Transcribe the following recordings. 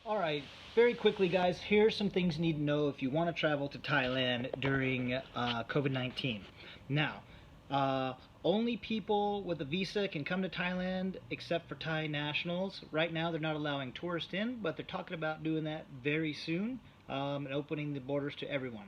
All right, very quickly, guys, here's some things you need to know if you want to travel to Thailand during COVID-19. Now, only people with a visa can come to Thailand except for Thai nationals. Right now, they're not allowing tourists in, but they're talking about doing that very soon and opening the borders to everyone.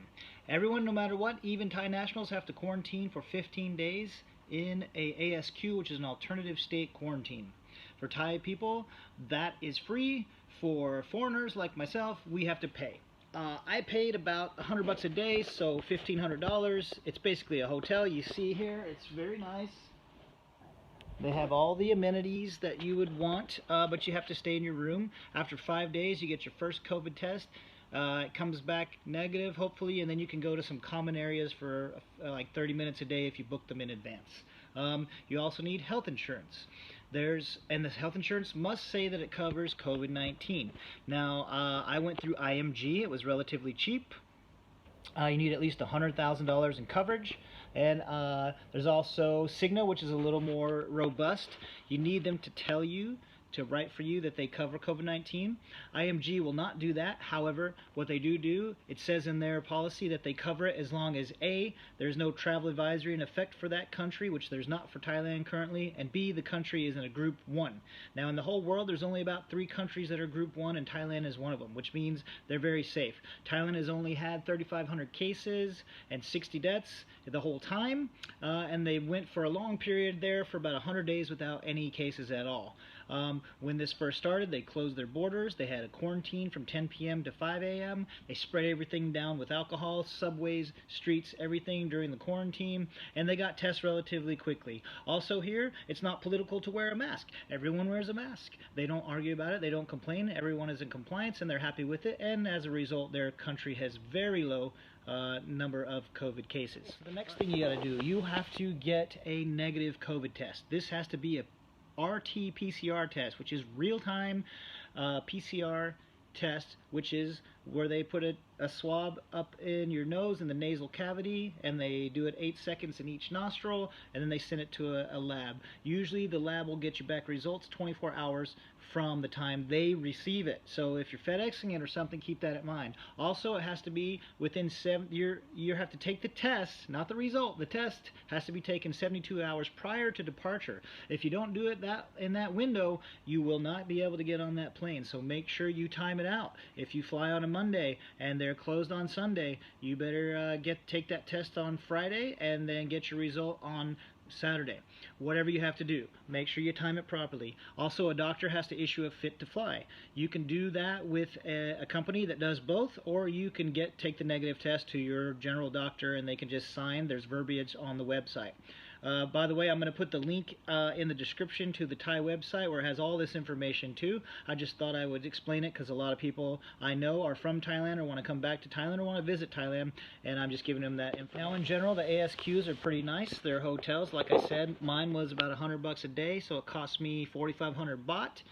Everyone, no matter what, even Thai nationals, have to quarantine for 15 days in a ASQ, which is an alternative state quarantine. For Thai people, that is free. For foreigners like myself, we have to pay. I paid about $100 a day, so $1,500. It's basically a hotel. You see here, it's very nice. They have all the amenities that you would want, but you have to stay in your room. After 5 days, you get your first COVID test. It comes back negative, hopefully, and then you can go to some common areas for like 30 minutes a day if you book them in advance. You also need health insurance. And this health insurance must say that it covers COVID-19. Now, I went through IMG. It was relatively cheap. You need at least $100,000 in coverage. And there's also Cigna, which is a little more robust. You need them to tell you, to write for you, that they cover COVID-19. IMG will not do that. However, what they do, it says in their policy that they cover it as long as A, there's no travel advisory in effect for that country, which there's not for Thailand currently, and B, the country is in a group 1. Now, in the whole world, there's only about 3 countries that are group 1, and Thailand is one of them, which means they're very safe. Thailand has only had 3,500 cases and 60 deaths the whole time, and they went for a long period there for about 100 days without any cases at all. When this first started, they closed their borders. They had a quarantine from 10 p.m. to 5 a.m. They sprayed everything down with alcohol, subways, streets, everything during the quarantine, and they got tests relatively quickly. Also here, it's not political to wear a mask. Everyone wears a mask. They don't argue about it. They don't complain. Everyone is in compliance, and they're happy with it, and as a result, their country has very low number of COVID cases. The next thing you got to do, you have to get a negative COVID test. This has to be a RT-PCR test, which is real-time PCR test, which is where they put a swab up in your nose in the nasal cavity, and they do it 8 seconds in each nostril, and then they send it to a lab. Usually the lab will get you back results 24 hours from the time they receive it. So if you're FedExing it or something, keep that in mind. Also, it has to be within you have to take the test, not the result. The test has to be taken 72 hours prior to departure. If you don't do it in that window, you will not be able to get on that plane. So make sure you time it out. If you fly on a Monday and they're closed on Sunday, you better take that test on Friday and then get your result on Saturday. Whatever you have to do, make sure you time it properly. Also, a doctor has to issue a fit to fly. You can do that with a company that does both, or you can take the negative test to your general doctor and they can just sign. There's verbiage on the website. By the way, I'm going to put the link in the description to the Thai website where it has all this information too. I just thought I would explain it because a lot of people I know are from Thailand or want to come back to Thailand or want to visit Thailand, and I'm just giving them that info. Now, in general, the ASQs are pretty nice. They're hotels. Like I said, mine was about $100 a day, so it cost me 4,500 baht.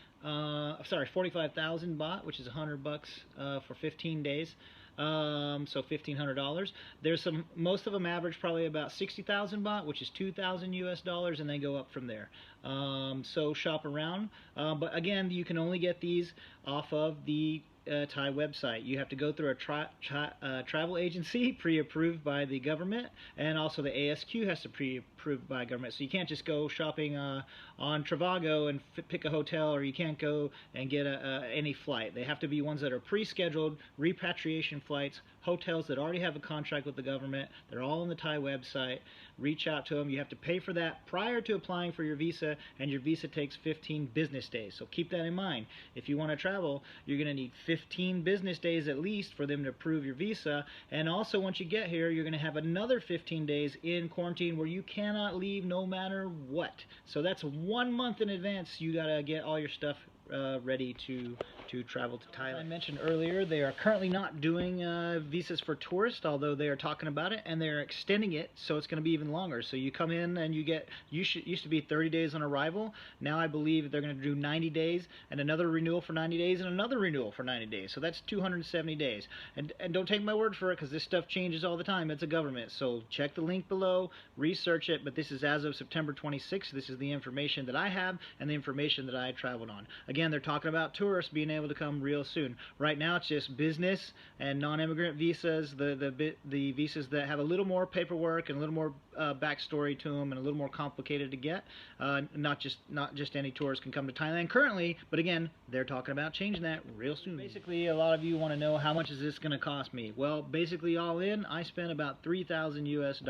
Sorry, 45,000 baht, which is $100 for 15 days. So $1,500. There's most of them average probably about 60,000 baht, which is 2,000 US dollars, and they go up from there. So shop around. But again, you can only get these off of the Thai website. You have to go through a travel agency pre-approved by the government, and also the ASQ has to pre-approved by government. So you can't just go shopping on Trivago and pick a hotel, or you can't go and get any flight. They have to be ones that are pre-scheduled, repatriation flights, hotels that already have a contract with the government. They're all on the Thai website. Reach out to them. You have to pay for that prior to applying for your visa, and your visa takes 15 business days. So keep that in mind. If you want to travel, you're going to need 15 business days at least for them to approve your visa. And also, once you get here, you're going to have another 15 days in quarantine where you cannot leave no matter what. So that's 1 month in advance. You got to get all your stuff ready to travel to Thailand. As I mentioned earlier, they are currently not doing visas for tourists, although they are talking about it, and they're extending it, so it's going to be even longer. So you come in and used to be 30 days on arrival. Now I believe they're going to do 90 days and another renewal for 90 days and another renewal for 90 days. So that's 270 days. And don't take my word for it, because this stuff changes all the time. It's a government. So check the link below, research it, but this is as of September 26th. This is the information that I have and the information that I traveled on. Again, again, they're talking about tourists being able to come real soon. Right now, it's just business and non-immigrant visas, the visas that have a little more paperwork and a little more backstory to them and a little more complicated to get. Not just any tourist can come to Thailand currently, but again, they're talking about changing that real soon. Basically, a lot of you want to know, how much is this going to cost me? Well, basically all in, I spent about $3,000 US.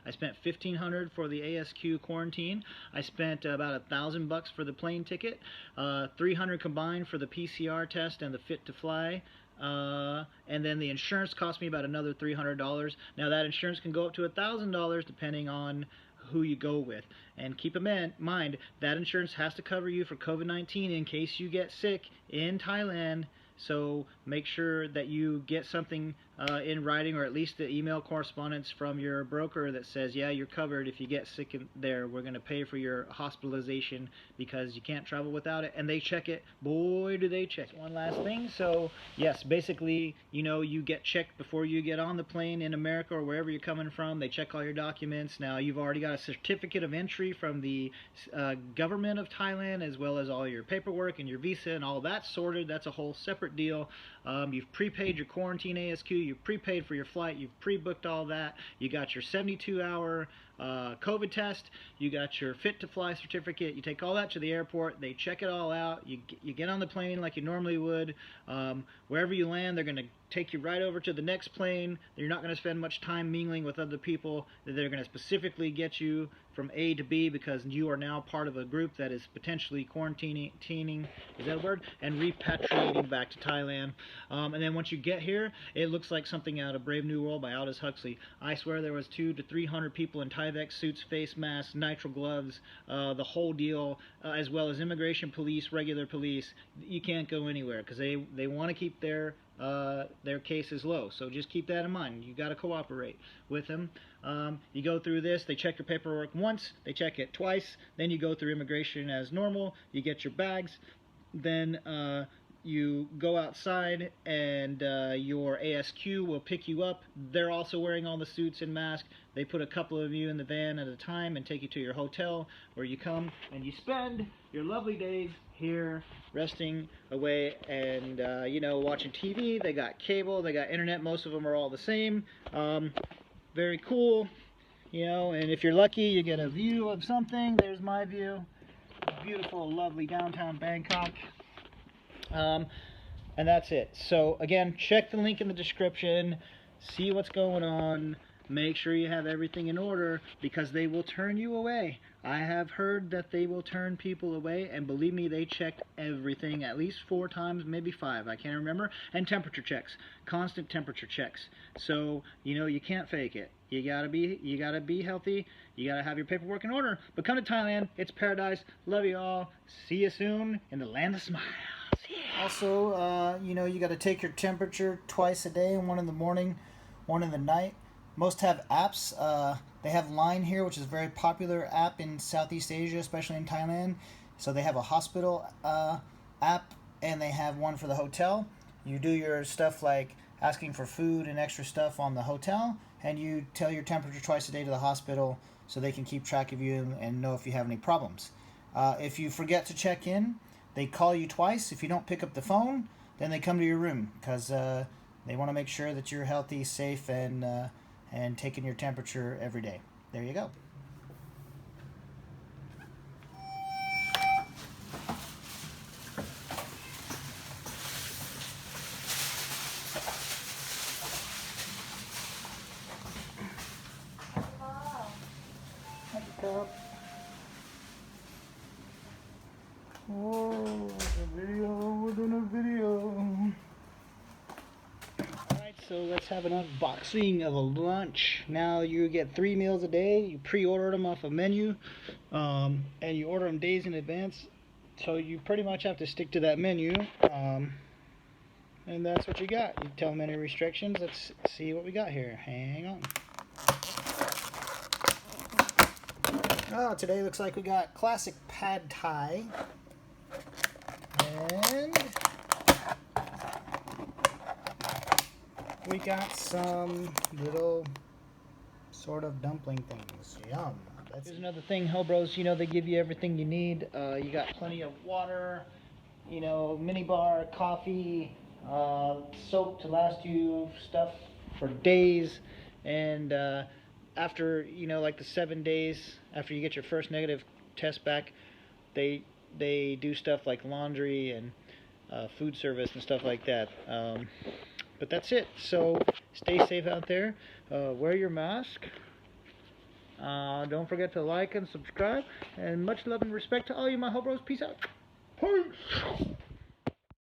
I spent $1,500 for the ASQ quarantine. I spent about $1,000 for the plane ticket, $300 combined for the PCR test and the fit to fly. And then the insurance cost me about another $300. Now that insurance can go up to $1,000 depending on who you go with. And keep in mind, that insurance has to cover you for COVID-19 in case you get sick in Thailand. So make sure that you get something in writing, or at least the email correspondence from your broker that says, yeah, you're covered if you get sick in there. We're going to pay for your hospitalization because you can't travel without it. And they check it. Boy, do they check it. One last thing. So yes, basically, you know, you get checked before you get on the plane in America or wherever you're coming from. They check all your documents. Now, you've already got a certificate of entry from the government of Thailand, as well as all your paperwork and your visa and all that sorted. That's a whole separate deal. You've prepaid your quarantine ASQ, you've prepaid for your flight, you've pre-booked all that, you got your 72-hour COVID test, you got your fit to fly certificate. You take all that to the airport, they check it all out, you get on the plane like you normally would. Wherever you land, they're going to take you right over to the next plane. You're not going to spend much time mingling with other people. They're going to specifically get you from A to B because you are now part of a group that is potentially quarantining, is that a word? And repatriating back to Thailand. And then once you get here, it looks like something out of Brave New World by Aldous Huxley. I swear there was 200 to 300 people in Tyvek suits, face masks, nitrile gloves, the whole deal, as well as immigration police, regular police. You can't go anywhere because they want to keep their cases low. So just keep that in mind. You got to cooperate with them. You go through this, they check your paperwork once, they check it twice, then you go through immigration as normal, you get your bags, then you go outside and your ASQ will pick you up. They're also wearing all the suits and masks. They put a couple of you in the van at a time and take you to your hotel, where you come and you spend your lovely days here resting away and you know, watching TV. They got cable, they got internet. Most of them are all the same. Very cool, you know, and if you're lucky, you get a view of something. There's my view. Beautiful, lovely downtown Bangkok. And that's it. So again, check the link in the description, see what's going on, make sure you have everything in order, because they will turn you away. I have heard that they will turn people away, and believe me, they checked everything at least 4 times, maybe 5, I can't remember. And temperature checks, constant temperature checks. So you know, you can't fake it. You gotta be healthy. You gotta have your paperwork in order. But come to Thailand, it's paradise. Love you all. See you soon in the land of smiles. Yeah. Also, you know, you got to take your temperature twice a day, one in the morning, one in the night. Most have apps. They have Line here, which is a very popular app in Southeast Asia, especially in Thailand. So they have a hospital app, and they have one for the hotel. You do your stuff like asking for food and extra stuff on the hotel, and you tell your temperature twice a day to the hospital so they can keep track of you and know if you have any problems. If you forget to check in, they call you twice. If you don't pick up the phone, then they come to your room because they want to make sure that you're healthy, safe, and taking your temperature every day. There you go. Oh, we're doing a video. Alright, so let's have an unboxing of a lunch. Now you get 3 meals a day. You pre-order them off a menu, and you order them days in advance. So you pretty much have to stick to that menu, and that's what you got. You tell them any restrictions. Let's see what we got here. Hang on. Oh, today looks like we got classic pad thai. And we got some little sort of dumpling things. Yum. Here's another thing, hoBROs, you know, they give you everything you need. You got plenty of water, you know, minibar, coffee, soap to last you stuff for days, and after, you know, like the 7 days after you get your first negative test back, they do stuff like laundry and food service and stuff like that. But that's it. So stay safe out there. Wear your mask. Don't forget to like and subscribe. And much love and respect to all you my hoBROs. Peace out. Peace.